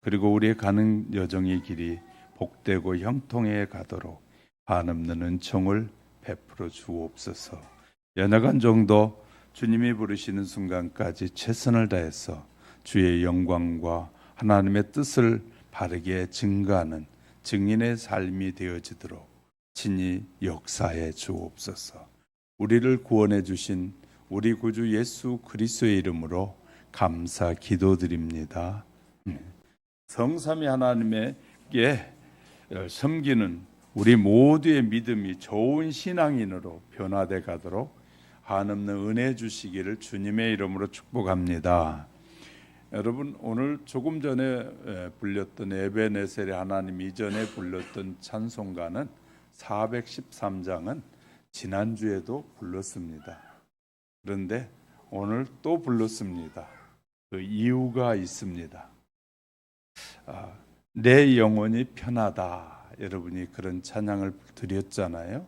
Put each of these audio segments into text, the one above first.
그리고 우리의 가는 여정의 길이 복되고 형통해 가도록 한없는 은총을 베풀어 주옵소서. 연약한 정도 주님이 부르시는 순간까지 최선을 다해서 주의 영광과 하나님의 뜻을 바르게 증거하는 증인의 삶이 되어지도록 친히 역사해 주옵소서. 우리를 구원해 주신 우리 구주 예수 그리스도의 이름으로 감사 기도드립니다. 성삼위 하나님께 섬기는 우리 모두의 믿음이 좋은 신앙인으로 변화돼 가도록 한없는 은혜 주시기를 주님의 이름으로 축복합니다. 여러분, 오늘 조금 전에 불렸던 에베네셀의 하나님 이전에 불렀던 찬송가는 413장은 지난주에도 불렀습니다. 그런데 오늘 또 불렀습니다. 그 이유가 있습니다. 내 영혼이 편하다. 여러분이 그런 찬양을 드렸잖아요.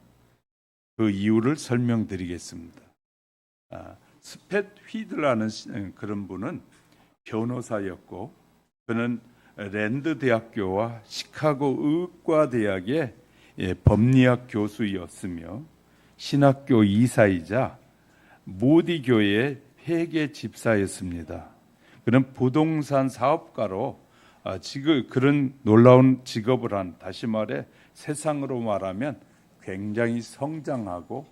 그 이유를 설명드리겠습니다. 스팻 휘드라는 그런 분은 변호사였고, 그는 랜드 대학교와 시카고 의과대학의 법리학 교수였으며 신학교 이사이자 모디 교회의 회계 집사였습니다. 그는 부동산 사업가로 그런 놀라운 직업을 한, 다시 말해 세상으로 말하면 굉장히 성장하고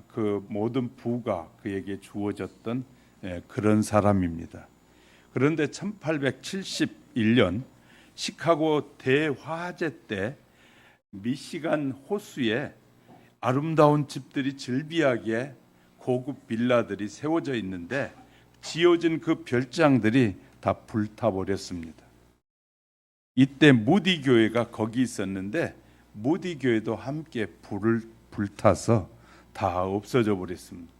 그 모든 부가 그에게 주어졌던 그런 사람입니다. 그런데 1871년 시카고 대화재 때 미시간 호수에 아름다운 집들이 즐비하게 고급 빌라들이 세워져 있는데 지어진 그 별장들이 다 불타버렸습니다. 이때 무디 교회가 거기 있었는데 무디 교회도 함께 불을 불타서 다 없어져 버렸습니다.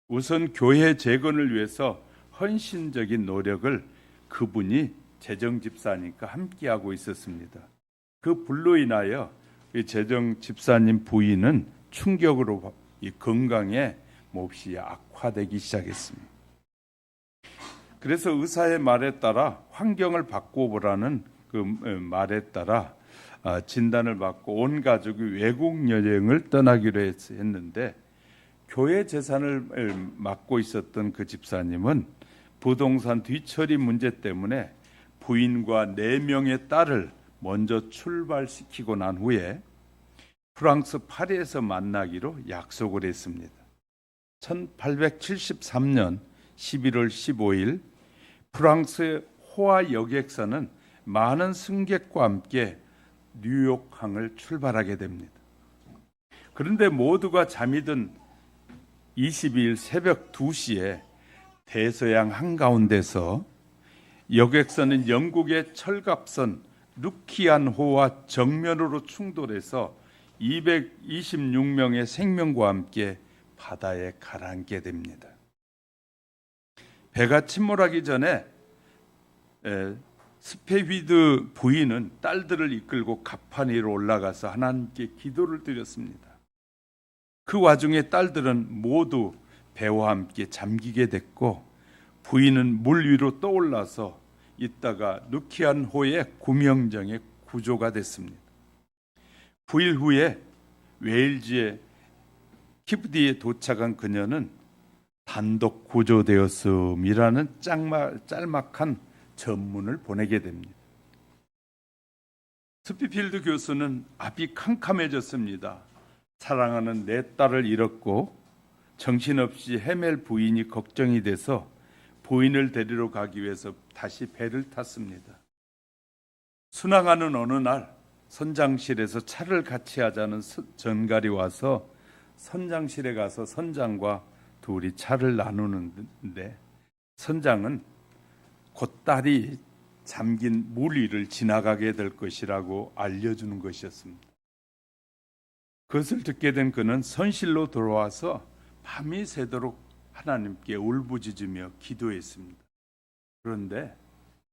우선 교회 재건을 위해서 헌신적인 노력을 그분이 재정 집사니까 함께 하고 있었습니다. 그 불로 인하여 이 재정 집사님 부인은 충격으로 이 건강에 몹시 악화되기 시작했습니다. 그래서 의사의 말에 따라 환경을 바꿔보라는 그 말에 따라 진단을 받고 온 가족이 외국 여행을 떠나기로 했는데, 교회 재산을 맡고 있었던 그 집사님은 부동산 뒤처리 문제 때문에 부인과 4명의 딸을 먼저 출발시키고 난 후에 프랑스 파리에서 만나기로 약속을 했습니다. 1873년 11월 15일 프랑스의 호화 여객선은 많은 승객과 함께 뉴욕항을 출발하게 됩니다. 그런데 모두가 잠이 든 22일 새벽 2시에 대서양 한가운데서 여객선은 영국의 철갑선 루키안호와 정면으로 충돌해서 226명의 생명과 함께 바다에 가라앉게 됩니다. 배가 침몰하기 전에 스페휘드 부인은 딸들을 이끌고 갑판 위로 올라가서 하나님께 기도를 드렸습니다. 그 와중에 딸들은 모두 배와 함께 잠기게 됐고, 부인은 물 위로 떠올라서 있다가 루키안호의 구명정에 구조가 됐습니다. 9일 후에 웨일즈의 키브디에 도착한 그녀는 단독 구조되었음이라는 짤막한 전문을 보내게 됩니다. 스피필드 교수는 앞이 캄캄해졌습니다. 사랑하는 내 딸을 잃었고 정신없이 헤맬 부인이 걱정이 돼서 부인을 데리러 가기 위해서 다시 배를 탔습니다. 순항하는 어느 날 선장실에서 차를 같이 하자는 전갈이 와서 선장실에 가서 선장과 둘이 차를 나누는데, 선장은 곧 딸이 잠긴 물 위를 지나가게 될 것이라고 알려주는 것이었습니다. 그것을 듣게 된 그는 선실로 돌아와서 밤이 새도록 하나님께 울부짖으며 기도했습니다. 그런데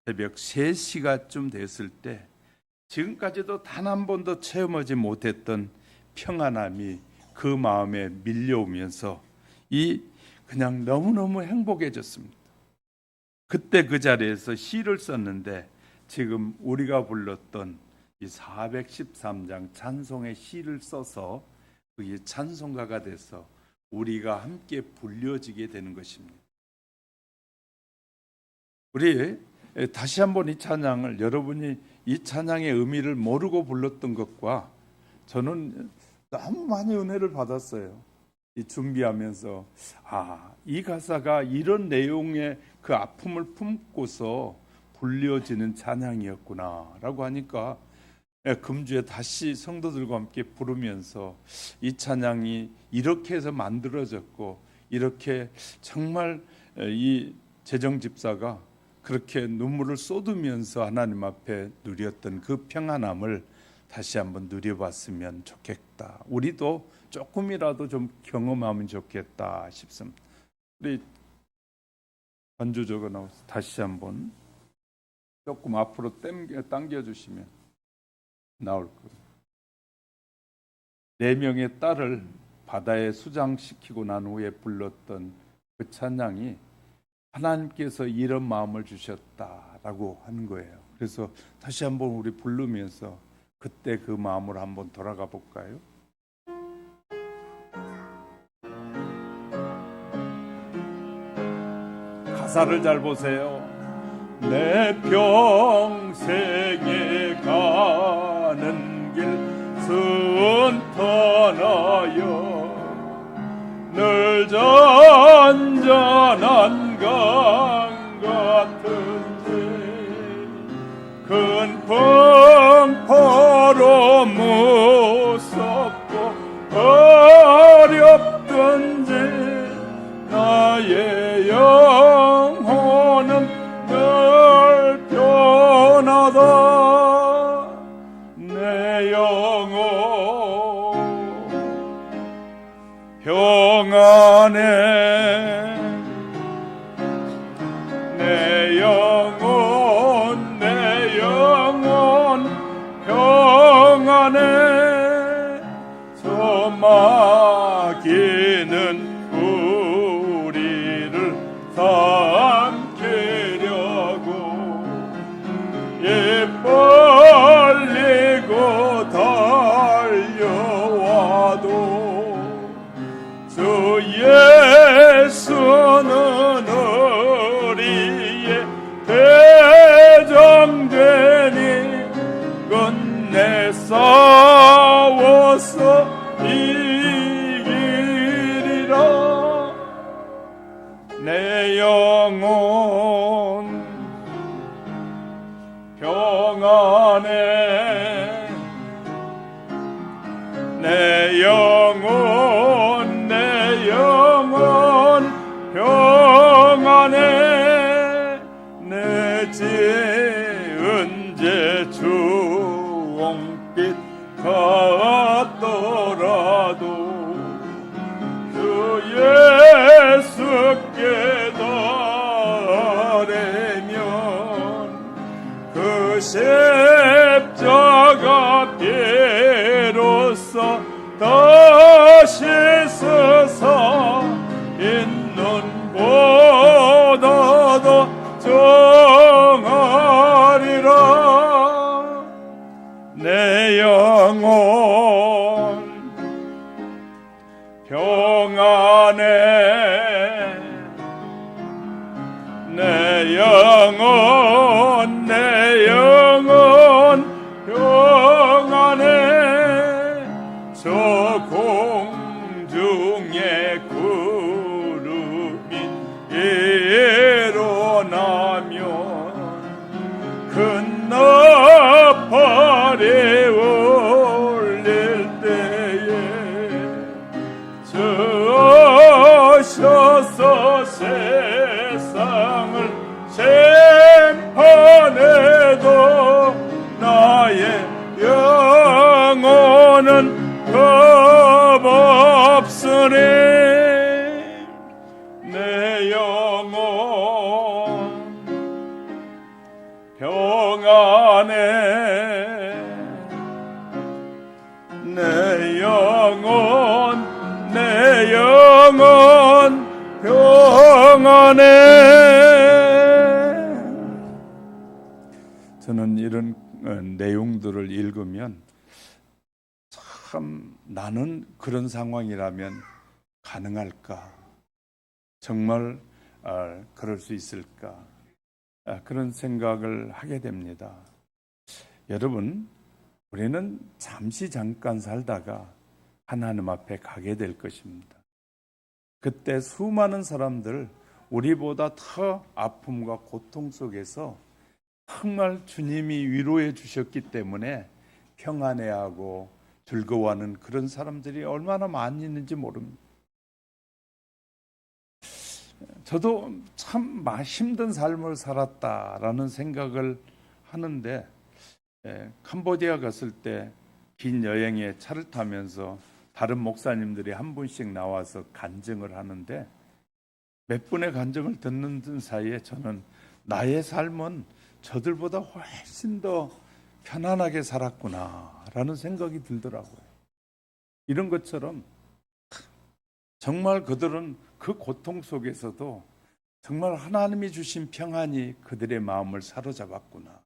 새벽 3시가쯤 됐을 때 지금까지도 단 한 번도 체험하지 못했던 평안함이 그 마음에 밀려오면서 그냥 너무너무 행복해졌습니다. 그때 그 자리에서 시를 썼는데 지금 우리가 불렀던 이 413장 찬송의 시를 써서 그게 찬송가가 돼서 우리가 함께 불려지게 되는 것입니다. 우리 다시 한번 이 찬양을, 여러분이 이 찬양의 의미를 모르고 불렀던 것과 저는 너무 많이 은혜를 받았어요. 이 준비하면서 이 가사가 이런 내용의 그 아픔을 품고서 불려지는 찬양이었구나 라고 하니까 금주에 다시 성도들과 함께 부르면서 이 찬양이 이렇게 해서 만들어졌고, 이렇게 정말 이 재정 집사가 그렇게 눈물을 쏟으면서 하나님 앞에 누렸던 그 평안함을 다시 한번 누려봤으면 좋겠다. 우리도 조금이라도 좀 경험하면 좋겠다 싶습니다. 우리 반주적으로 나와서 다시 한번 조금 앞으로 당겨주시면 나올 거예요. 4명의 딸을 바다에 수장시키고 난 후에 불렀던 그 찬양이 하나님께서 이런 마음을 주셨다라고 하는 거예요. 그래서 다시 한번 우리 부르면서 그때 그 마음으로 한번 돌아가 볼까요? 가사를 잘 보세요. 내 평생에 가는 길 순탄하여 늘 잔잔한 강 같은데 큰 풍파로 무섭고 어렵든지 나의 영혼은 늘 변하다. 내 영혼 평안해. 내 영혼 평안해. 저 마귀는 우리를 삼키려고 벌리고 달려와도 주 예수는 우리의 대장되니 끝내 싸워서 이기리라. 내 영혼 평안해. 내 영혼 평안해. 내 지은 죄 주홍빛 같더라도 주 예수께 달래면 그 십자가 비로소 다시 서서 있는 보다도 정하리라. 내 영혼 평안해. 내 영혼 평안해. 저 공중에 구름이 일어나면 큰 나팔이 울릴 때에 저 오셔서 세상을 심판해도 나의 영혼은 겁없으니. 내 영혼 평안해. 내 영혼 평안해. 저는 여러분 이런 내용들을 읽으면 참 나는 그런 상황이라면 가능할까? 정말 그럴 수 있을까? 그런 생각을 하게 됩니다. 여러분, 우리는 잠시 잠깐 살다가 하나님 앞에 가게 될 것입니다. 그때 수많은 사람들, 우리보다 더 아픔과 고통 속에서 정말 주님이 위로해 주셨기 때문에 평안해하고 즐거워하는 그런 사람들이 얼마나 많이 있는지 모릅니다. 저도 참 힘든 삶을 살았다라는 생각을 하는데, 캄보디아 갔을 때 긴 여행에 차를 타면서 다른 목사님들이 한 분씩 나와서 간증을 하는데, 몇 분의 간증을 듣는 사이에 저는 나의 삶은 저들보다 훨씬 더 편안하게 살았구나라는 생각이 들더라고요. 이런 것처럼 정말 그들은 그 고통 속에서도 정말 하나님이 주신 평안이 그들의 마음을 사로잡았구나.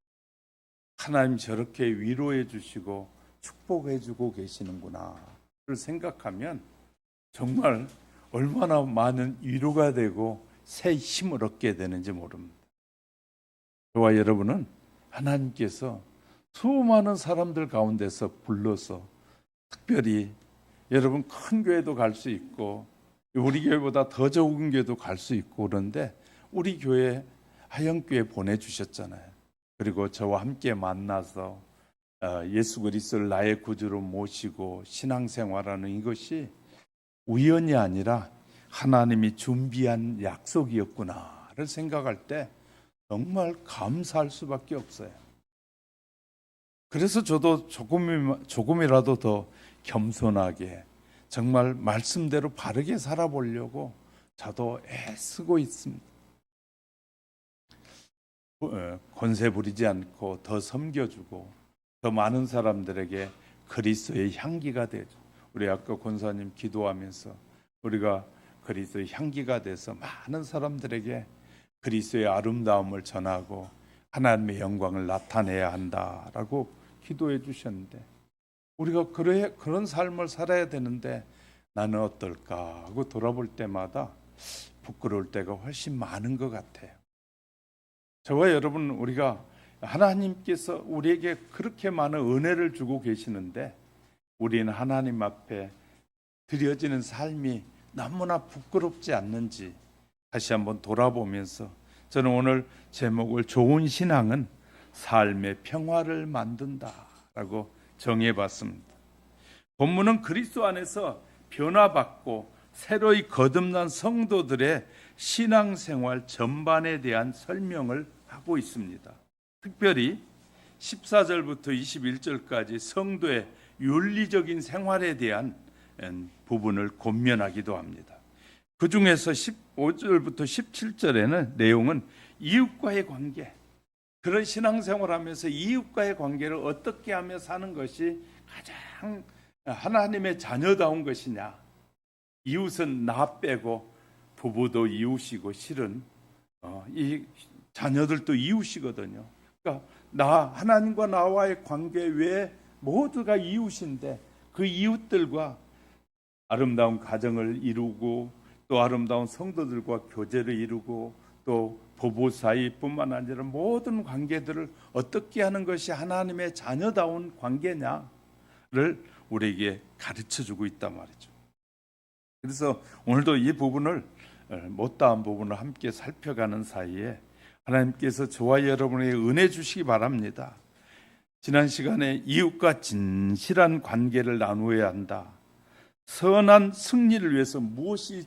하나님 저렇게 위로해 주시고 축복해 주고 계시는구나를 생각하면 정말 얼마나 많은 위로가 되고 새 힘을 얻게 되는지 모릅니다. 저와 여러분은 하나님께서 수많은 사람들 가운데서 불러서 특별히 여러분 큰 교회도 갈 수 있고 우리 교회보다 더 적은 교회도 갈 수 있고 그런데 우리 교회 하영교회 보내주셨잖아요. 그리고 저와 함께 만나서 예수 그리스도를 나의 구주로 모시고 신앙생활하는 이것이 우연이 아니라 하나님이 준비한 약속이었구나를 생각할 때 정말 감사할 수밖에 없어요. 그래서 저도 조금이라도 더 겸손하게 정말 말씀대로 바르게 살아보려고 저도 애쓰고 있습니다. 권세 부리지 않고 더 섬겨주고 더 많은 사람들에게 그리스도의 향기가 되죠. 우리 아까 권사님 기도하면서 우리가 그리스도의 향기가 돼서 많은 사람들에게 그리스도의 아름다움을 전하고 하나님의 영광을 나타내야 한다라고 기도해 주셨는데 우리가 그런 삶을 살아야 되는데 나는 어떨까 하고 돌아볼 때마다 부끄러울 때가 훨씬 많은 것 같아요. 저와 여러분 우리가 하나님께서 우리에게 그렇게 많은 은혜를 주고 계시는데 우리는 하나님 앞에 드려지는 삶이 너무나 부끄럽지 않는지 다시 한번 돌아보면서 저는 오늘 제목을 좋은 신앙은 삶의 평화를 만든다라고 정해봤습니다. 본문은 그리스도 안에서 변화받고 새로이 거듭난 성도들의 신앙생활 전반에 대한 설명을 하고 있습니다. 특별히 14절부터 21절까지 성도의 윤리적인 생활에 대한 부분을 권면하기도 합니다. 그 중에서 15절부터 17절에는 내용은 이웃과의 관계, 그런 신앙생활하면서 이웃과의 관계를 어떻게 하며 사는 것이 가장 하나님의 자녀다운 것이냐. 이웃은 나 빼고 부부도 이웃이고 실은 이 자녀들도 이웃이거든요. 그러니까 하나님과 나와의 관계 외에 모두가 이웃인데 그 이웃들과 아름다운 가정을 이루고 또 아름다운 성도들과 교제를 이루고 또 부부 사이뿐만 아니라 모든 관계들을 어떻게 하는 것이 하나님의 자녀다운 관계냐를 우리에게 가르쳐주고 있단 말이죠. 그래서 오늘도 이 부분을 못다한 부분을 함께 살펴가는 사이에 하나님께서 저와 여러분에게 은혜 주시기 바랍니다. 지난 시간에 이웃과 진실한 관계를 나누어야 한다. 선한 승리를 위해서 무엇이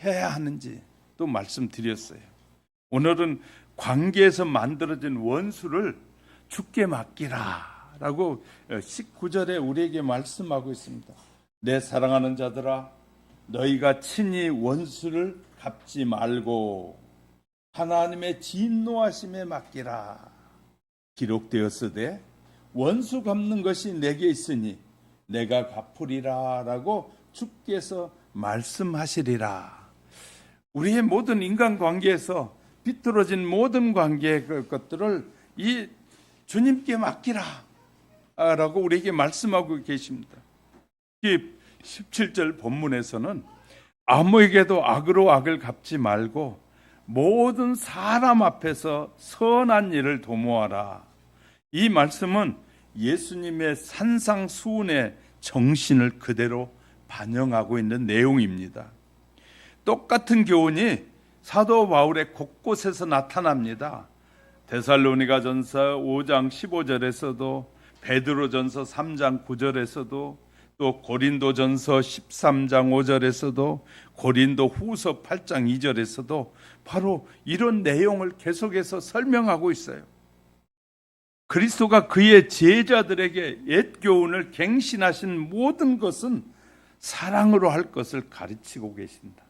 해야 하는지 또 말씀드렸어요. 오늘은 관계에서 만들어진 원수를 주께 맡기라 라고 19절에 우리에게 말씀하고 있습니다. 내 사랑하는 자들아 너희가 친히 원수를 갚지 말고 하나님의 진노하심에 맡기라. 기록되었으되 원수 갚는 것이 내게 있으니 내가 갚으리라 라고 주께서 말씀하시리라. 우리의 모든 인간관계에서 비뚤어진 모든 관계의 것들을 이 주님께 맡기라 라고 우리에게 말씀하고 계십니다. 이 17절 본문에서는 아무에게도 악으로 악을 갚지 말고 모든 사람 앞에서 선한 일을 도모하라. 이 말씀은 예수님의 산상수훈의 정신을 그대로 반영하고 있는 내용입니다. 똑같은 교훈이 사도 바울의 곳곳에서 나타납니다. 데살로니가전서 5장 15절에서도, 베드로전서 3장 9절에서도, 또 고린도전서 13장 5절에서도, 고린도후서 8장 2절에서도 바로 이런 내용을 계속해서 설명하고 있어요. 그리스도가 그의 제자들에게 옛 교훈을 갱신하신 모든 것은 사랑으로 할 것을 가르치고 계신다.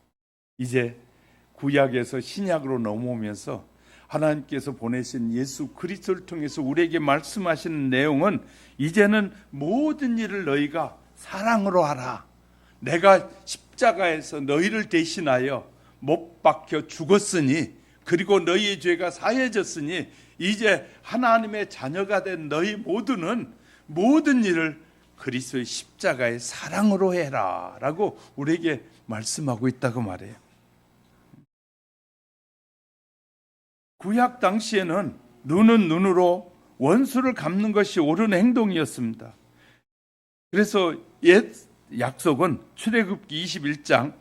이제 구약에서 신약으로 넘어오면서 하나님께서 보내신 예수 그리스도를 통해서 우리에게 말씀하시는 내용은 이제는 모든 일을 너희가 사랑으로 하라. 내가 십자가에서 너희를 대신하여 못 박혀 죽었으니, 그리고 너희의 죄가 사해졌으니 이제 하나님의 자녀가 된 너희 모두는 모든 일을 그리스도의 십자가의 사랑으로 해라 라고 우리에게 말씀하고 있다고 말해요. 구약 당시에는 눈은 눈으로 원수를 갚는 것이 옳은 행동이었습니다. 그래서 옛 약속은 출애굽기 21장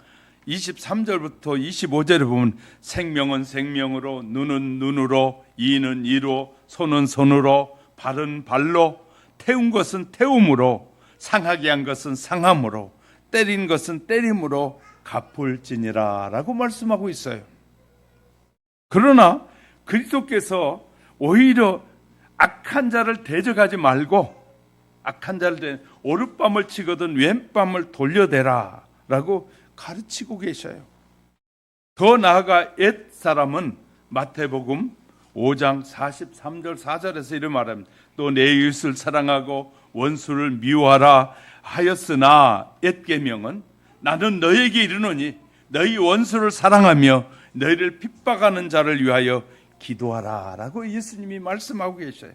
23절부터 25절에 보면 생명은 생명으로, 눈은 눈으로, 이는 이로, 손은 손으로, 발은 발로, 태운 것은 태움으로, 상하게 한 것은 상함으로, 때린 것은 때림으로 갚을지니라 라고 말씀하고 있어요. 그러나 그리스도께서 오히려 악한 자를 대적하지 말고, 악한 자를 오른밤을 치거든 왼밤을 돌려대라 라고 가르치고 계셔요. 더 나아가 옛 사람은 마태복음 5장 43절 4절에서 이런 말합니다. 또 내 이웃을 사랑하고 원수를 미워하라 하였으나 옛 계명은 나는 너에게 이르노니 너희 원수를 사랑하며 너희를 핍박하는 자를 위하여 기도하라 라고 예수님이 말씀하고 계셔요.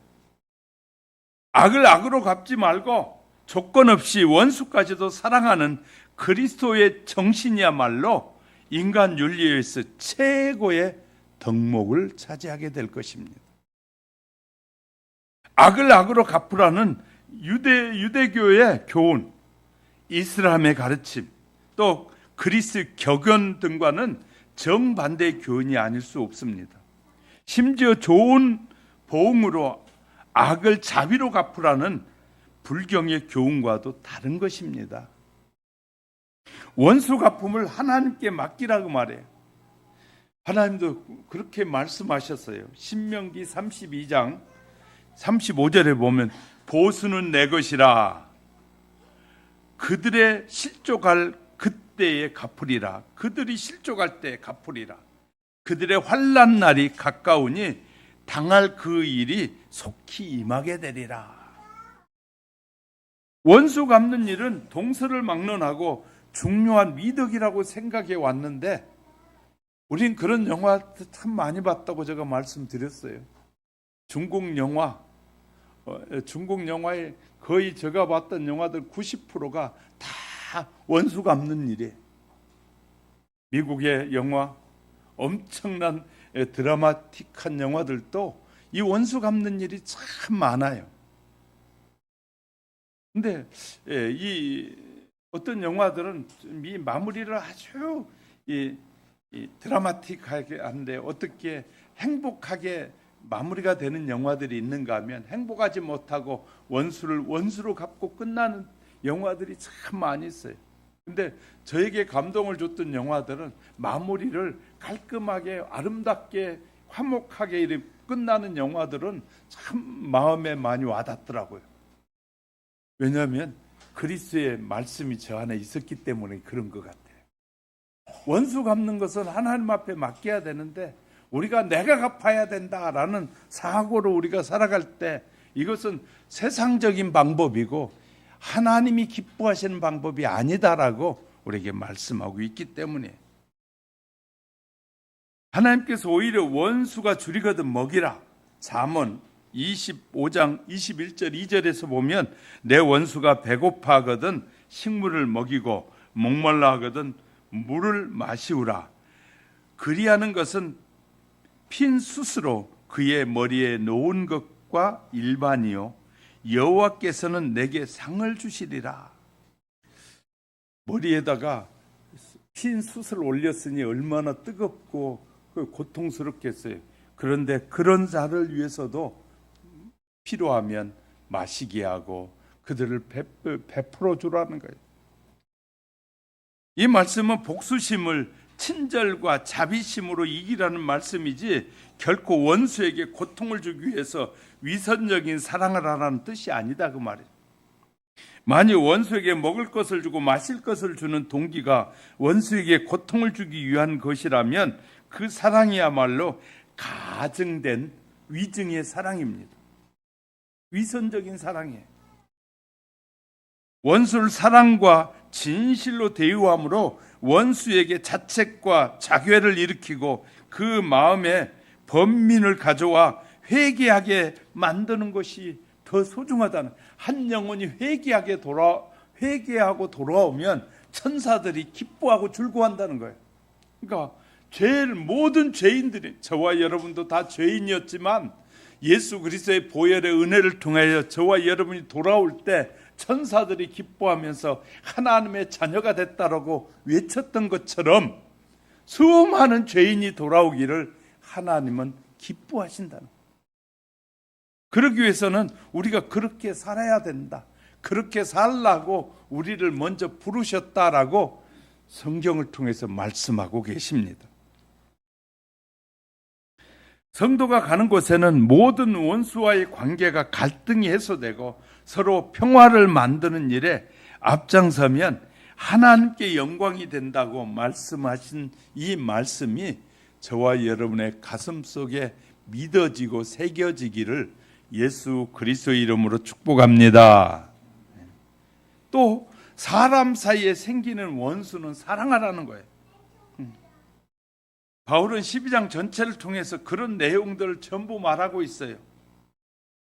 악을 악으로 갚지 말고 조건 없이 원수까지도 사랑하는 그리스도의 정신이야말로 인간 윤리에서 최고의 덕목을 차지하게 될 것입니다. 악을 악으로 갚으라는 유대교의 교훈, 이슬람의 가르침, 또 그리스 격언 등과는 정반대의 교훈이 아닐 수 없습니다. 심지어 좋은 보응으로 악을 자비로 갚으라는 불경의 교훈과도 다른 것입니다. 원수 갚음을 하나님께 맡기라고 말해요. 하나님도 그렇게 말씀하셨어요. 신명기 32장 35절에 보면 보수는 내 것이라 그들의 실족할 그때에 갚으리라. 그들이 실족할 때 갚으리라. 그들의 환난 날이 가까우니 당할 그 일이 속히 임하게 되리라. 원수 갚는 일은 동서를 막론하고 중요한 미덕이라고 생각해 왔는데 우린 그런 영화 참 많이 봤다고 제가 말씀드렸어요. 중국 영화에 거의 제가 봤던 영화들 90%가 다 원수 갚는 일이에요. 미국의 영화, 엄청난 드라마틱한 영화들도 이 원수 갚는 일이 참 많아요. 근데 이 어떤 영화들은 이 마무리를 아주 드라마틱하게 하는데 어떻게 행복하게 마무리가 되는 영화들이 있는가 하면 행복하지 못하고 원수로 갚고 끝나는 영화들이 참 많이 있어요. 근데 저에게 감동을 줬던 영화들은 마무리를 깔끔하게 아름답게 화목하게 끝나는 영화들은 참 마음에 많이 와닿더라고요. 왜냐하면 그리스도의 말씀이 저 안에 있었기 때문에 그런 것 같아요. 원수 갚는 것은 하나님 앞에 맡겨야 되는데 우리가 내가 갚아야 된다라는 사고로 우리가 살아갈 때 이것은 세상적인 방법이고 하나님이 기뻐하시는 방법이 아니다라고 우리에게 말씀하고 있기 때문에 하나님께서 오히려 원수가 줄이거든 먹이라. 잠언 25장 21절 2절에서 보면 내 원수가 배고파하거든 식물을 먹이고 목말라 하거든 물을 마시우라. 그리하는 것은 핀 숯으로 그의 머리에 놓은 것과 일반이요 여호와께서는 내게 상을 주시리라. 머리에다가 핀 숯을 올렸으니 얼마나 뜨겁고 고통스럽겠어요. 그런데 그런 자를 위해서도 필요하면 마시게 하고 그들을 베풀어 주라는 거예요. 이 말씀은 복수심을 친절과 자비심으로 이기라는 말씀이지 결코 원수에게 고통을 주기 위해서 위선적인 사랑을 하라는 뜻이 아니다 그 말이에요. 만일 원수에게 먹을 것을 주고 마실 것을 주는 동기가 원수에게 고통을 주기 위한 것이라면 그 사랑이야말로 가증된 위증의 사랑입니다. 위선적인 사랑이에요. 원수를 사랑과 진실로 대우함으로 원수에게 자책과 자괴를 일으키고 그 마음에 번민을 가져와 회개하게 만드는 것이 더 소중하다는, 한 영혼이 회개하고 돌아오면 천사들이 기뻐하고 즐거워한다는 거예요. 그러니까 모든 죄인들이, 저와 여러분도 다 죄인이었지만 예수 그리스도의 보혈의 은혜를 통하여 저와 여러분이 돌아올 때 천사들이 기뻐하면서 하나님의 자녀가 됐다라고 외쳤던 것처럼 수많은 죄인이 돌아오기를 하나님은 기뻐하신다는 거예요. 그러기 위해서는 우리가 그렇게 살아야 된다, 그렇게 살라고 우리를 먼저 부르셨다라고 성경을 통해서 말씀하고 계십니다. 성도가 가는 곳에는 모든 원수와의 관계가 갈등이 해소되고 서로 평화를 만드는 일에 앞장서면 하나님께 영광이 된다고 말씀하신 이 말씀이 저와 여러분의 가슴 속에 믿어지고 새겨지기를 예수 그리스도의 이름으로 축복합니다. 또 사람 사이에 생기는 원수는 사랑하라는 거예요. 바울은 12장 전체를 통해서 그런 내용들을 전부 말하고 있어요.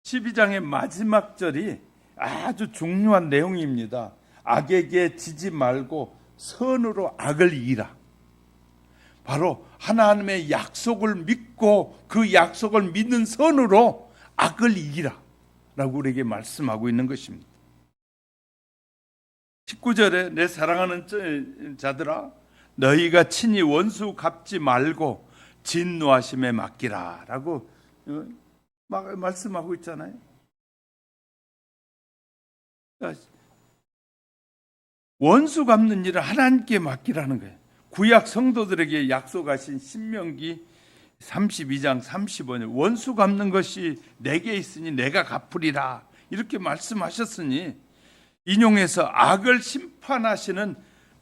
12장의 마지막 절이 아주 중요한 내용입니다. 악에게 지지 말고 선으로 악을 이기라. 바로 하나님의 약속을 믿고 그 약속을 믿는 선으로 악을 이기라 라고 우리에게 말씀하고 있는 것입니다. 19절에 내 사랑하는 자들아 너희가 친히 원수 갚지 말고 진노하심에 맡기라 라고 말씀하고 있잖아요. 원수 갚는 일을 하나님께 맡기라는 거예요. 구약 성도들에게 약속하신 신명기 32장 35절 원수 갚는 것이 내게 있으니 내가 갚으리라 이렇게 말씀하셨으니 인용해서 악을 심판하시는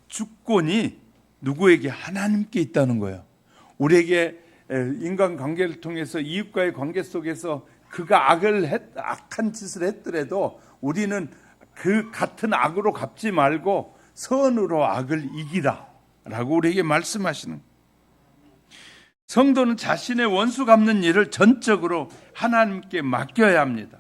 주권이 누구에게? 하나님께 있다는 거예요. 우리에게 인간관계를 통해서 이웃과의 관계 속에서 그가 악한 짓을 했더라도 우리는 그 같은 악으로 갚지 말고 선으로 악을 이기라 라고 우리에게 말씀하시는, 성도는 자신의 원수 갚는 일을 전적으로 하나님께 맡겨야 합니다.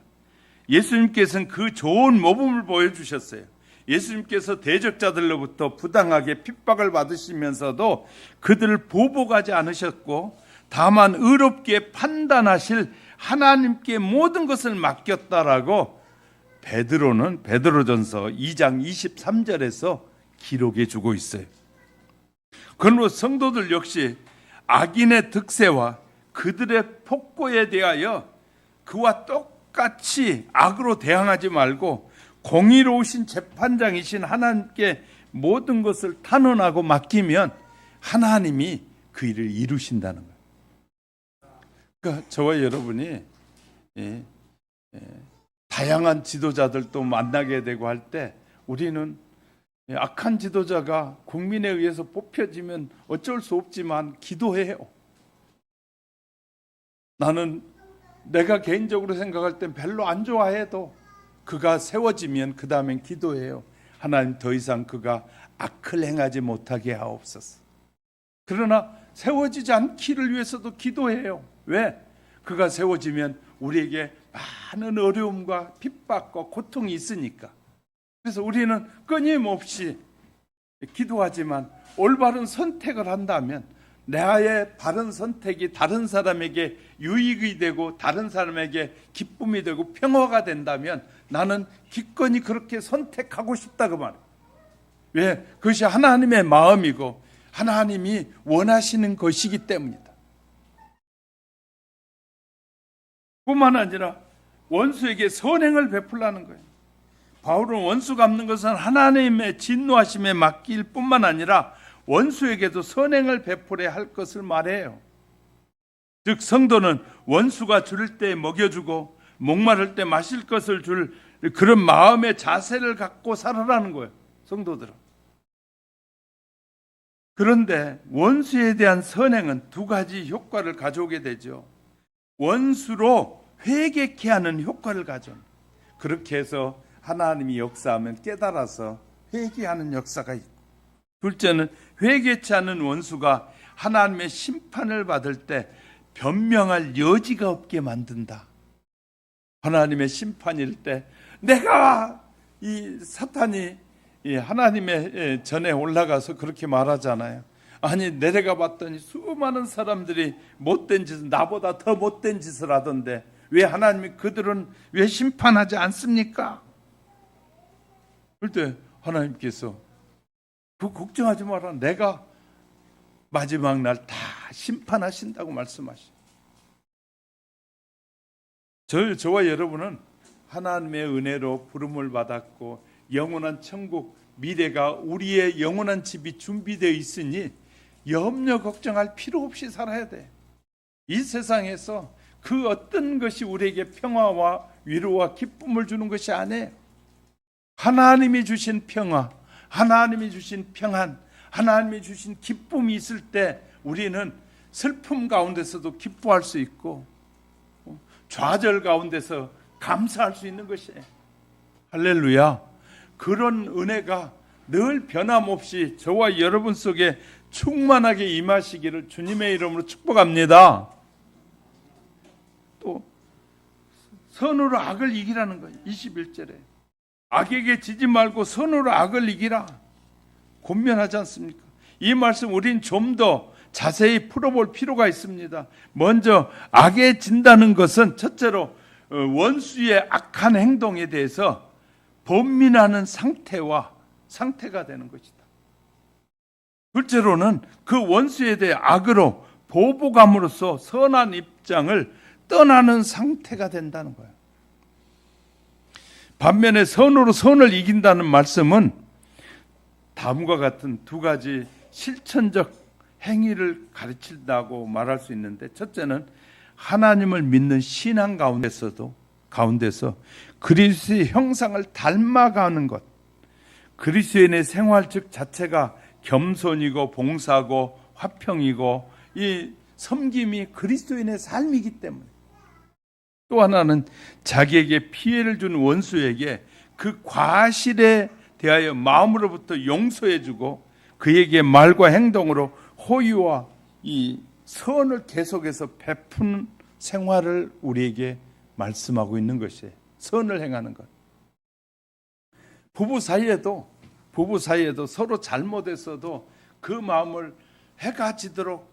예수님께서는 그 좋은 모범을 보여주셨어요. 예수님께서 대적자들로부터 부당하게 핍박을 받으시면서도 그들을 보복하지 않으셨고 다만 의롭게 판단하실 하나님께 모든 것을 맡겼다라고 베드로는 베드로전서 2장 23절에서 기록해 주고 있어요. 그러므로 성도들 역시 악인의 득세와 그들의 폭거에 대하여 그와 똑같이 악으로 대항하지 말고 공의로우신 재판장이신 하나님께 모든 것을 탄원하고 맡기면 하나님이 그 일을 이루신다는 거예요. 그러니까 저와 여러분이 다양한 지도자들도 만나게 되고 할 때 우리는 악한 지도자가 국민에 의해서 뽑혀지면 어쩔 수 없지만 기도해요. 나는 내가 개인적으로 생각할 땐 별로 안 좋아해도 그가 세워지면 그 다음엔 기도해요. 하나님 더 이상 그가 악을 행하지 못하게 하옵소서. 그러나 세워지지 않기를 위해서도 기도해요. 왜? 그가 세워지면 우리에게 많은 어려움과 핍박과 고통이 있으니까. 그래서 우리는 끊임없이 기도하지만 올바른 선택을 한다면 나의 바른 선택이 다른 사람에게 유익이 되고 다른 사람에게 기쁨이 되고 평화가 된다면 나는 기꺼이 그렇게 선택하고 싶다 그 말이에요. 왜? 그것이 하나님의 마음이고 하나님이 원하시는 것이기 때문이다. 뿐만 아니라 원수에게 선행을 베풀라는 거예요. 바울은 원수 갚는 것은 하나님의 진노하심에 맡길 뿐만 아니라 원수에게도 선행을 베풀어야 할 것을 말해요. 즉 성도는 원수가 줄일 때 먹여주고 목마를 때 마실 것을 줄 그런 마음의 자세를 갖고 살아라는 거예요. 성도들은. 그런데 원수에 대한 선행은 두 가지 효과를 가져오게 되죠. 원수로 회개케 하는 효과를 가져옵니다. 그렇게 해서 하나님이 역사하면 깨달아서 회개하는 역사가 있고, 둘째는 회개치 않는 원수가 하나님의 심판을 받을 때 변명할 여지가 없게 만든다. 하나님의 심판일 때 내가 이 사탄이 하나님의 전에 올라가서 그렇게 말하잖아요. 아니 내려가 봤더니 수많은 사람들이 못된 짓을 나보다 더 못된 짓을 하던데 왜 하나님이 그들은 왜 심판하지 않습니까? 그럴 때 하나님께서 그 걱정하지 마라. 내가 마지막 날 다 심판하신다고 말씀하시죠. 저와 여러분은 하나님의 은혜로 부름을 받았고 영원한 천국 미래가 우리의 영원한 집이 준비되어 있으니 염려 걱정할 필요 없이 살아야 돼. 이 세상에서 그 어떤 것이 우리에게 평화와 위로와 기쁨을 주는 것이 아니에요. 하나님이 주신 평화, 하나님이 주신 평안, 하나님이 주신 기쁨이 있을 때 우리는 슬픔 가운데서도 기뻐할 수 있고 좌절 가운데서 감사할 수 있는 것이에요. 할렐루야. 그런 은혜가 늘 변함없이 저와 여러분 속에 충만하게 임하시기를 주님의 이름으로 축복합니다. 또 선으로 악을 이기라는 거예요. 21절에 악에게 지지 말고 선으로 악을 이기라. 권면하지 않습니까? 이 말씀 우린 좀 더 자세히 풀어볼 필요가 있습니다. 먼저 악에 진다는 것은 첫째로 원수의 악한 행동에 대해서 번민하는 상태가 되는 것이다. 둘째로는 그 원수에 대해 악으로 보복함으로써 선한 입장을 떠나는 상태가 된다는 거예요. 반면에 선으로 선을 이긴다는 말씀은 다음과 같은 두 가지 실천적 행위를 가르친다고 말할 수 있는데, 첫째는 하나님을 믿는 신앙 가운데서 그리스도의 형상을 닮아가는 것. 그리스도인의 생활적 자체가 겸손이고 봉사고 화평이고 이 섬김이 그리스도인의 삶이기 때문에, 또 하나는 자기에게 피해를 준 원수에게 그 과실에 대하여 마음으로부터 용서해주고 그에게 말과 행동으로 호의와 이 선을 계속해서 베푸는 생활을 우리에게 말씀하고 있는 것이에요. 선을 행하는 것. 부부 사이에도 서로 잘못했어도 그 마음을 해가 지도록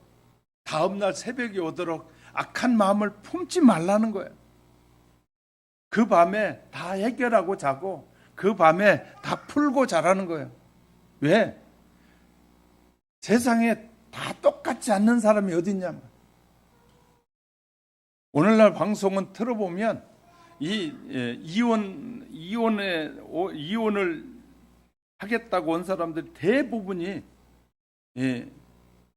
다음날 새벽이 오도록 악한 마음을 품지 말라는 거예요. 그 밤에 다 해결하고 자고 그 밤에 다 풀고 자라는 거예요. 왜? 세상에 다 똑같지 않는 사람이 어디 있냐면, 오늘날 방송은 틀어보면 이혼을 하겠다고 온 사람들 대부분이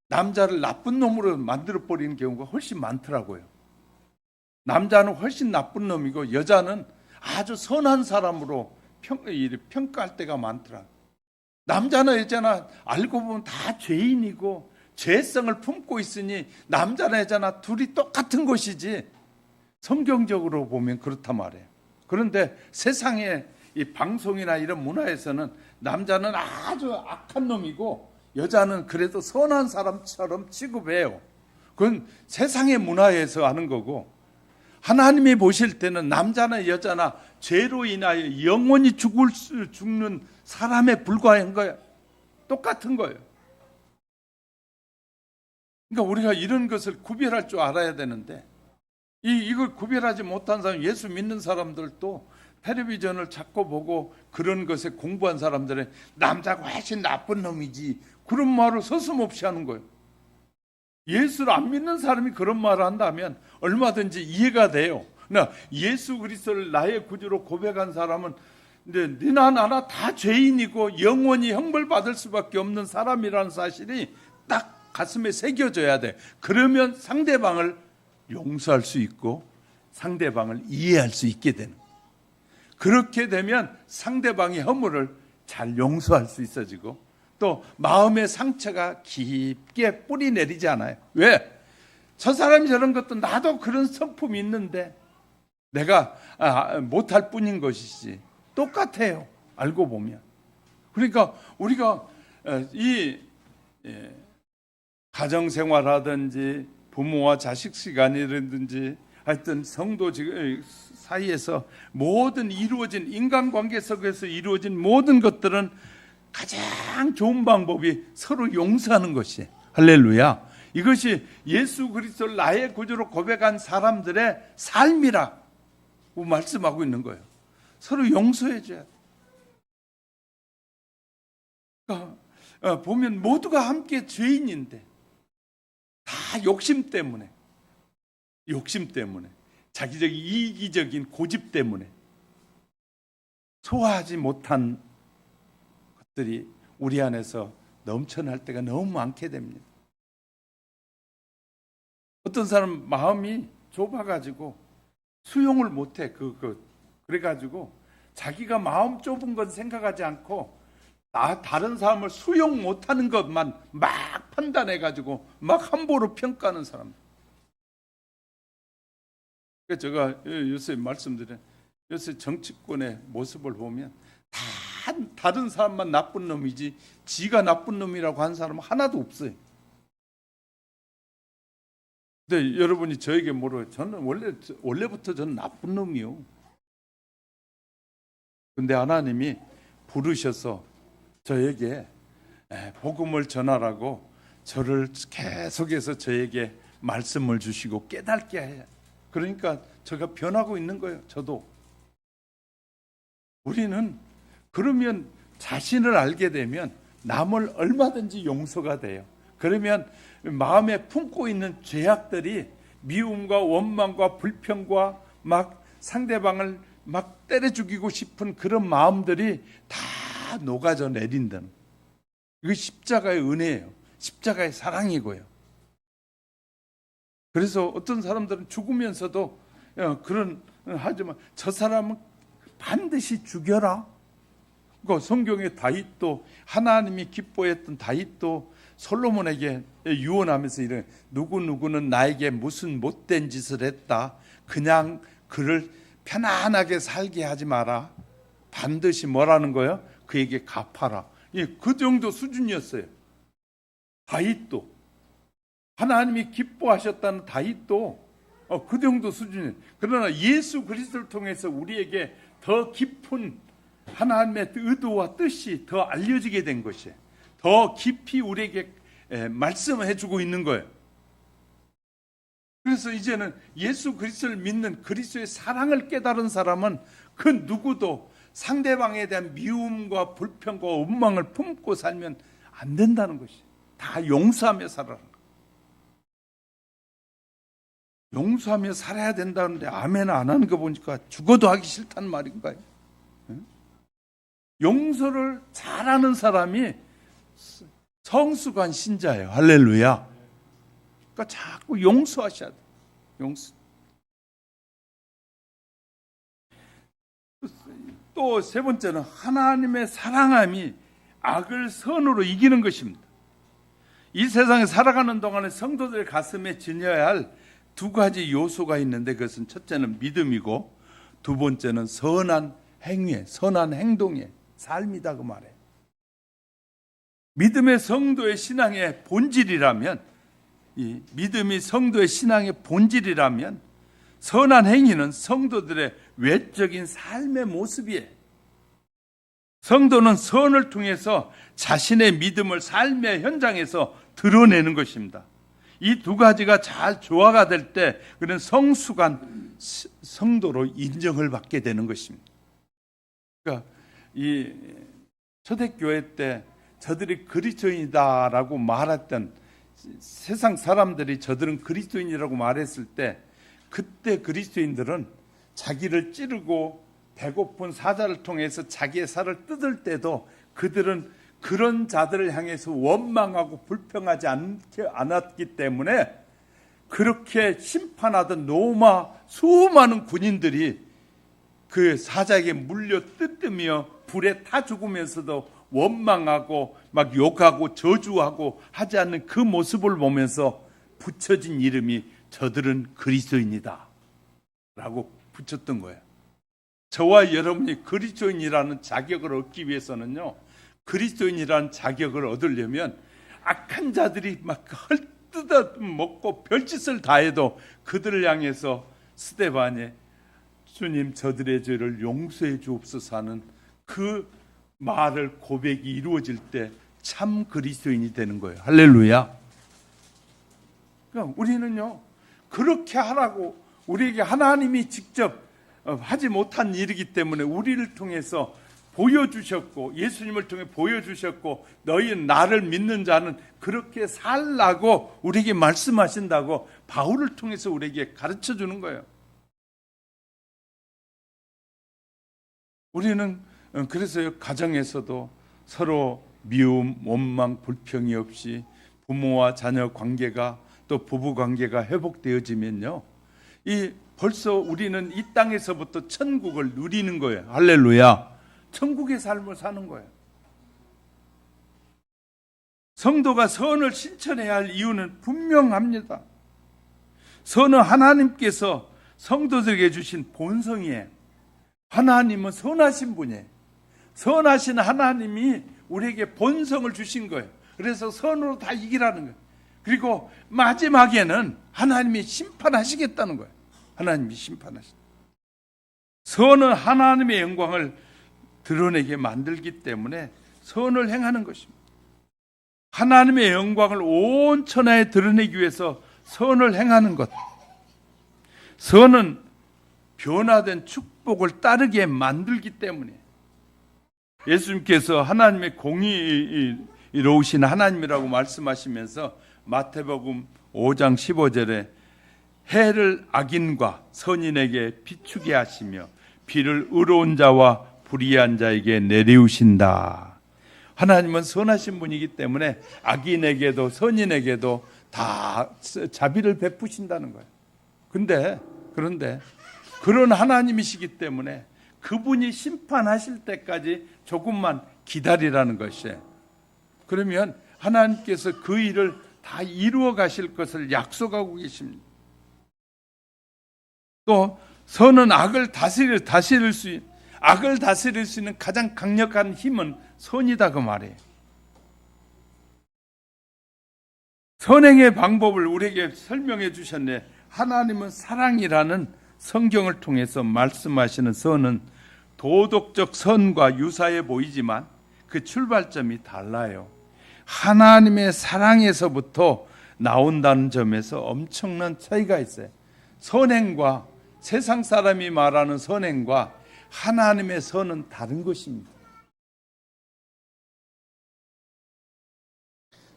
남자를 나쁜 놈으로 만들어버리는 경우가 훨씬 많더라고요. 남자는 훨씬 나쁜 놈이고 여자는 아주 선한 사람으로 평가할 때가 많더라. 남자나 여자나 알고 보면 다 죄인이고 죄성을 품고 있으니 남자나 여자나 둘이 똑같은 것이지, 성경적으로 보면 그렇단 말이에요. 그런데 세상의 이 방송이나 이런 문화에서는 남자는 아주 악한 놈이고 여자는 그래도 선한 사람처럼 취급해요. 그건 세상의 문화에서 하는 거고, 하나님이 보실 때는 남자나 여자나 죄로 인하여 영원히 죽는 사람에 불과한 거예요. 똑같은 거예요. 그러니까 우리가 이런 것을 구별할 줄 알아야 되는데, 이걸 구별하지 못한 사람, 예수 믿는 사람들도 텔레비전을 자꾸 보고 그런 것에 공부한 사람들은 남자가 훨씬 나쁜 놈이지, 그런 말을 서슴없이 하는 거예요. 예수를 안 믿는 사람이 그런 말을 한다면 얼마든지 이해가 돼요. 나 예수 그리스도를 나의 구주로 고백한 사람은 너나 나나 다 죄인이고 영원히 형벌 받을 수밖에 없는 사람이라는 사실이 딱 가슴에 새겨져야 돼. 그러면 상대방을 용서할 수 있고 상대방을 이해할 수 있게 되는. 그렇게 되면 상대방의 허물을 잘 용서할 수 있어지고 또 마음의 상처가 깊게 뿌리 내리지 않아요. 왜? 저 사람이 저런 것도 나도 그런 성품이 있는데 내가 못할 뿐인 것이지. 똑같아요. 알고 보면. 그러니까 우리가 이 가정생활하든지 부모와 자식 시간이라든지 하여튼 성도 사이에서 모든 이루어진 인간관계 속에서 이루어진 모든 것들은 가장 좋은 방법이 서로 용서하는 것이, 할렐루야, 이것이 예수 그리스도를 나의 구주로 고백한 사람들의 삶이라고 말씀하고 있는 거예요. 서로 용서해 줘야 돼. 그러니까 보면 모두가 함께 죄인인데 다 욕심 때문에 자기적인 이기적인 고집 때문에 소화하지 못한 것들이 우리 안에서 넘쳐날 때가 너무 많게 됩니다. 어떤 사람 마음이 좁아가지고 수용을 못해. 그래가지고 자기가 마음 좁은 건 생각하지 않고 다른 사람을 수용 못하는 것만 막 판단해가지고 막 함부로 평가하는 사람. 그래서 제가 요새 말씀드린 요새 정치권의 모습을 보면 다른 사람만 나쁜 놈이지 지가 나쁜 놈이라고 하는 사람은 하나도 없어요. 근데 여러분이 저에게 물어요. 저는 원래부터 저는 나쁜 놈이요. 근데 하나님이 부르셔서 저에게 복음을 전하라고 저를 계속해서 저에게 말씀을 주시고 깨닫게 해요. 그러니까 제가 변하고 있는 거예요. 저도. 우리는 그러면 자신을 알게 되면 남을 얼마든지 용서가 돼요. 그러면 마음에 품고 있는 죄악들이 미움과 원망과 불평과 막 상대방을 막 때려 죽이고 싶은 그런 마음들이 다 녹아져 내린다는. 이거 십자가의 은혜예요. 십자가의 사랑이고요. 그래서 어떤 사람들은 죽으면서도 그런 하지만 저 사람은 반드시 죽여라. 그 성경의 다윗도 하나님이 기뻐했던 다윗도 솔로몬에게 유언하면서 이래 누구누구는 나에게 무슨 못된 짓을 했다. 그냥 그를 편안하게 살게 하지 마라. 반드시 뭐라는 거예요? 그에게 갚아라. 그 정도 수준이었어요. 다윗도 하나님이 기뻐하셨다는 다윗도 그 정도 수준이에요. 그러나 예수 그리스도를 통해서 우리에게 더 깊은 하나님의 의도와 뜻이 더 알려지게 된 것이에요. 더 깊이 우리에게 말씀해 주고 있는 거예요. 그래서 이제는 예수 그리스도를 믿는 그리스도의 사랑을 깨달은 사람은 그 누구도 상대방에 대한 미움과 불평과 원망을 품고 살면 안 된다는 것이. 다 용서하며 살아라. 용서하며 살아야 된다는데 아멘 안 하는 거 보니까 죽어도 하기 싫다는 말인가요? 용서를 잘하는 사람이 성숙한 신자예요. 할렐루야. 그러니까 자꾸 용서하셔야 돼요. 용서. 또 세 번째는 하나님의 사랑함이 악을 선으로 이기는 것입니다. 이 세상에 살아가는 동안에 성도들의 가슴에 지녀야 할 두 가지 요소가 있는데 그것은 첫째는 믿음이고 두 번째는 선한 행위에, 선한 행동의 삶이다 그 말이에요. 믿음의 성도의 신앙의 본질이라면, 이 믿음이 성도의 신앙의 본질이라면 선한 행위는 성도들의 외적인 삶의 모습이에요. 성도는 선을 통해서 자신의 믿음을 삶의 현장에서 드러내는 것입니다. 이 두 가지가 잘 조화가 될 때 그는 성숙한 성도로 인정을 받게 되는 것입니다. 그러니까 이 초대교회 때 저들이 그리스도인이다라고 말했던, 세상 사람들이 저들은 그리스도인이라고 말했을 때, 그때 그리스도인들은 자기를 찌르고 배고픈 사자를 통해서 자기의 살을 뜯을 때도 그들은 그런 자들을 향해서 원망하고 불평하지 않았기 때문에 그렇게 심판하던 로마 수많은 군인들이 그 사자에게 물려 뜯으며 불에 타 죽으면서도 원망하고 막 욕하고 저주하고 하지 않는 그 모습을 보면서 붙여진 이름이 저들은 그리스도인이다 라고 붙였던 거예요. 저와 여러분이 그리스도인이라는 자격을 얻기 위해서는요, 그리스도인이라는 자격을 얻으려면 악한 자들이 막 헐뜯어 먹고 별짓을 다 해도 그들을 향해서 스데반의 주님 저들의 죄를 용서해 주옵소서 하는 그 말을, 고백이 이루어질 때 참 그리스도인이 되는 거예요. 할렐루야. 그러니까 우리는요, 그렇게 하라고 우리에게 하나님이 직접 하지 못한 일이기 때문에 우리를 통해서 보여주셨고, 예수님을 통해 보여주셨고, 너희는 나를 믿는 자는 그렇게 살라고 우리에게 말씀하신다고 바울을 통해서 우리에게 가르쳐 주는 거예요. 우리는 그래서 가정에서도 서로 미움, 원망, 불평이 없이 부모와 자녀 관계가, 또 부부 관계가 회복되어지면요, 벌써 우리는 이 땅에서부터 천국을 누리는 거예요. 할렐루야. 천국의 삶을 사는 거예요. 성도가 선을 실천해야 할 이유는 분명합니다. 선은 하나님께서 성도들에게 주신 본성이에요. 하나님은 선하신 분이에요. 선하신 하나님이 우리에게 본성을 주신 거예요. 그래서 선으로 다 이기라는 거예요. 그리고 마지막에는 하나님이 심판하시겠다는 거예요. 하나님이 심판하신다. 선은 하나님의 영광을 드러내게 만들기 때문에 선을 행하는 것입니다. 하나님의 영광을 온 천하에 드러내기 위해서 선을 행하는 것. 선은 변화된 축복을 따르게 만들기 때문에, 예수님께서 하나님의 공의로우신 하나님이라고 말씀하시면서 마태복음 5장 15절에 해를 악인과 선인에게 비추게 하시며 비를 의로운 자와 불의한 자에게 내리우신다. 하나님은 선하신 분이기 때문에 악인에게도 선인에게도 다 자비를 베푸신다는 거예요. 그런데 그런 하나님이시기 때문에 그분이 심판하실 때까지 조금만 기다리라는 것이에요. 그러면 하나님께서 그 일을 다 이루어 가실 것을 약속하고 계십니다. 또 선은 악을 다스릴 수 있는 가장 강력한 힘은 선이다, 그 말이에요. 선행의 방법을 우리에게 설명해 주셨네. 하나님은 사랑이라는 성경을 통해서 말씀하시는 선은 도덕적 선과 유사해 보이지만 그 출발점이 달라요. 하나님의 사랑에서부터 나온다는 점에서 엄청난 차이가 있어요. 선행과, 세상 사람이 말하는 선행과 하나님의 선은 다른 것입니다.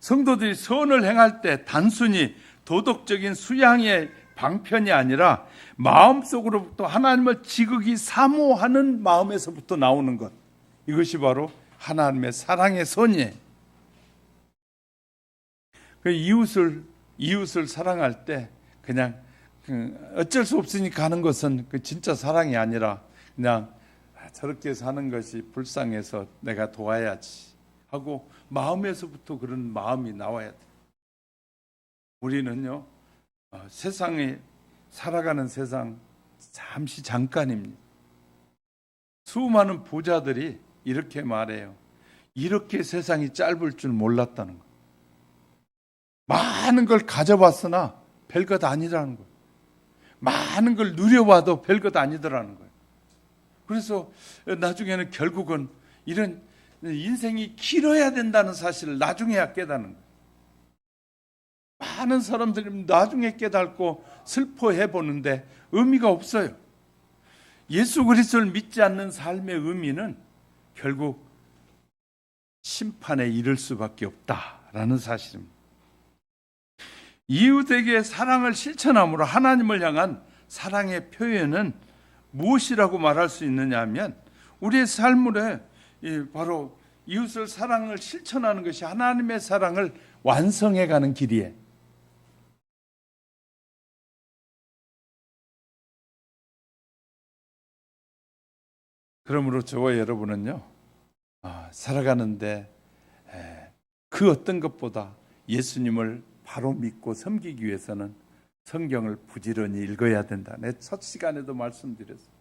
성도들이 선을 행할 때 단순히 도덕적인 수양의 방편이 아니라 마음속으로부터 하나님을 지극히 사모하는 마음에서부터 나오는 것, 이것이 바로 하나님의 사랑의 선이에요. 이웃을 사랑할 때 그냥 어쩔 수 없으니까 하는 것은 그 진짜 사랑이 아니라 그냥 저렇게 사는 것이 불쌍해서 내가 도와야지 하고 마음에서부터 그런 마음이 나와야 돼요. 우리는요, 세상에 살아가는 세상 잠시 잠깐입니다. 수많은 부자들이 이렇게 말해요. 이렇게 세상이 짧을 줄 몰랐다는 거. 많은 걸 가져봤으나 별것 아니라는 거. 많은 걸 누려봐도 별것 아니더라는 거예요. 그래서 나중에는 결국은 이런 인생이 길어야 된다는 사실을 나중에야 깨닫는 거예요. 많은 사람들이 나중에 깨닫고 슬퍼해 보는데 의미가 없어요. 예수 그리스도를 믿지 않는 삶의 의미는 결국 심판에 이를 수밖에 없다라는 사실입니다. 이웃에게 사랑을 실천함으로 하나님을 향한 사랑의 표현은 무엇이라고 말할 수 있느냐 하면 우리의 삶에 바로 이웃을 사랑을 실천하는 것이 하나님의 사랑을 완성해가는 길이에요. 그러므로 저와 여러분은요, 살아가는데 그 어떤 것보다 예수님을 바로 믿고 섬기기 위해서는 성경을 부지런히 읽어야 된다. 내 첫 시간에도 말씀드렸어요.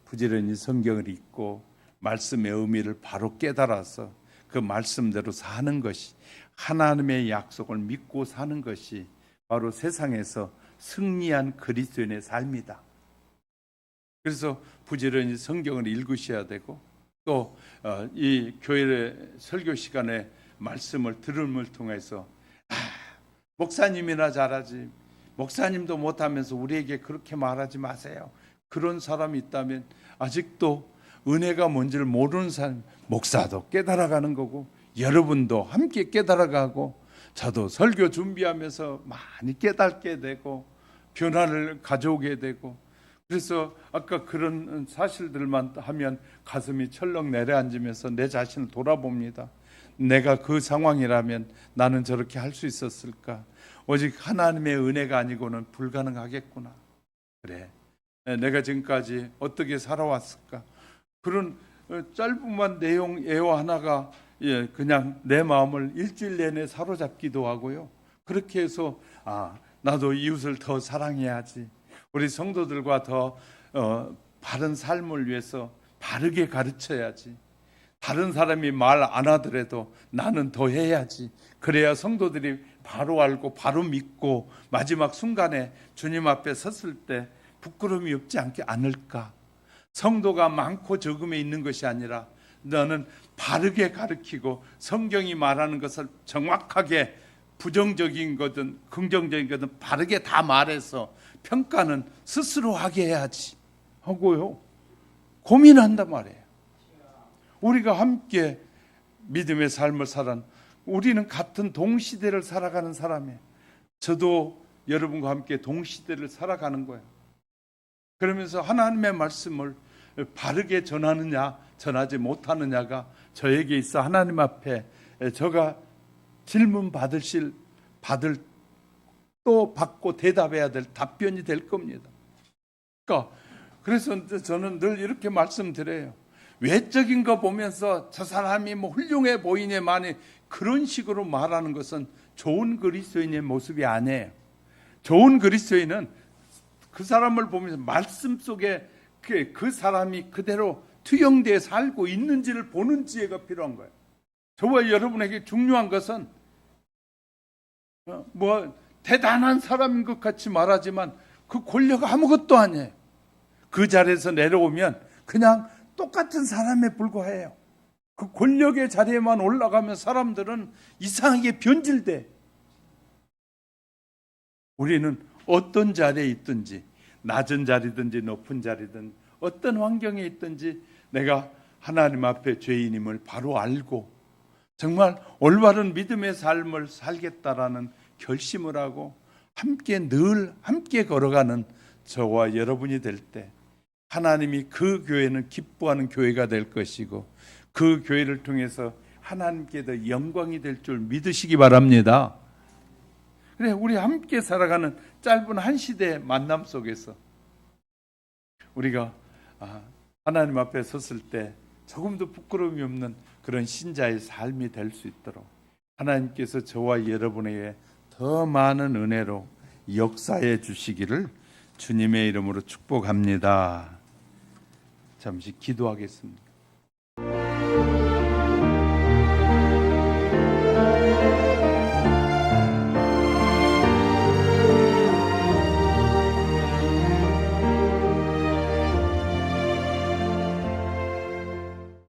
부지런히 성경을 읽고 말씀의 의미를 바로 깨달아서 그 말씀대로 사는 것이, 하나님의 약속을 믿고 사는 것이 바로 세상에서 승리한 그리스도인의 삶이다. 그래서 부지런히 성경을 읽으셔야 되고, 또 이 교회 설교 시간에 말씀을 들음을 통해서 목사님이나 잘하지, 목사님도 못하면서 우리에게 그렇게 말하지 마세요. 그런 사람이 있다면 아직도 은혜가 뭔지를 모르는 사람, 목사도 깨달아가는 거고 여러분도 함께 깨달아가고, 저도 설교 준비하면서 많이 깨닫게 되고 변화를 가져오게 되고, 그래서 아까 그런 사실들만 하면 가슴이 철렁 내려앉으면서 내 자신을 돌아봅니다. 내가 그 상황이라면 나는 저렇게 할 수 있었을까? 오직 하나님의 은혜가 아니고는 불가능하겠구나. 그래, 내가 지금까지 어떻게 살아왔을까? 그런 짧은 내용 애화 하나가 그냥 내 마음을 일주일 내내 사로잡기도 하고요. 그렇게 해서 나도 이웃을 더 사랑해야지, 우리 성도들과 더 바른 삶을 위해서 바르게 가르쳐야지, 다른 사람이 말 안 하더라도 나는 더 해야지, 그래야 성도들이 바로 알고 바로 믿고 마지막 순간에 주님 앞에 섰을 때 부끄러움이 없지 않을까. 성도가 많고 적음에 있는 것이 아니라 너는 바르게 가르치고 성경이 말하는 것을 정확하게, 부정적인 거든 긍정적인 거든 바르게 다 말해서 평가는 스스로 하게 해야지 하고요, 고민한단 말이에요. 우리가 함께 믿음의 삶을 살아, 우리는 같은 동시대를 살아가는 사람이에요. 저도 여러분과 함께 동시대를 살아가는 거예요. 그러면서 하나님의 말씀을 바르게 전하느냐 전하지 못하느냐가 저에게 있어 하나님 앞에 제가 질문 받을 또 받고 대답해야 될 답변이 될 겁니다. 그래서 저는 늘 이렇게 말씀드려요. 외적인 거 보면서 저 사람이 훌륭해 보이네만이 그런 식으로 말하는 것은 좋은 그리스도인의 모습이 아니에요. 좋은 그리스도인은 그 사람을 보면서 말씀 속에 그 사람이 그대로 투영되어 살고 있는지를 보는 지혜가 필요한 거예요. 저와 여러분에게 중요한 것은 대단한 사람인 것 같이 말하지만 그 권력 아무것도 아니에요. 그 자리에서 내려오면 그냥 똑같은 사람에 불과해요. 그 권력의 자리에만 올라가면 사람들은 이상하게 변질돼. 우리는 어떤 자리에 있든지, 낮은 자리든지 높은 자리든 어떤 환경에 있든지 내가 하나님 앞에 죄인임을 바로 알고 정말 올바른 믿음의 삶을 살겠다라는 결심을 하고 늘 함께 걸어가는 저와 여러분이 될 때 하나님이 그 교회는 기뻐하는 교회가 될 것이고 그 교회를 통해서 하나님께 더 영광이 될 줄 믿으시기 바랍니다. 그래, 우리 함께 살아가는 짧은 한 시대의 만남 속에서 우리가 하나님 앞에 섰을 때 조금도 부끄러움이 없는 그런 신자의 삶이 될 수 있도록 하나님께서 저와 여러분에게 더 많은 은혜로 역사해 주시기를 주님의 이름으로 축복합니다. 잠시 기도하겠습니다.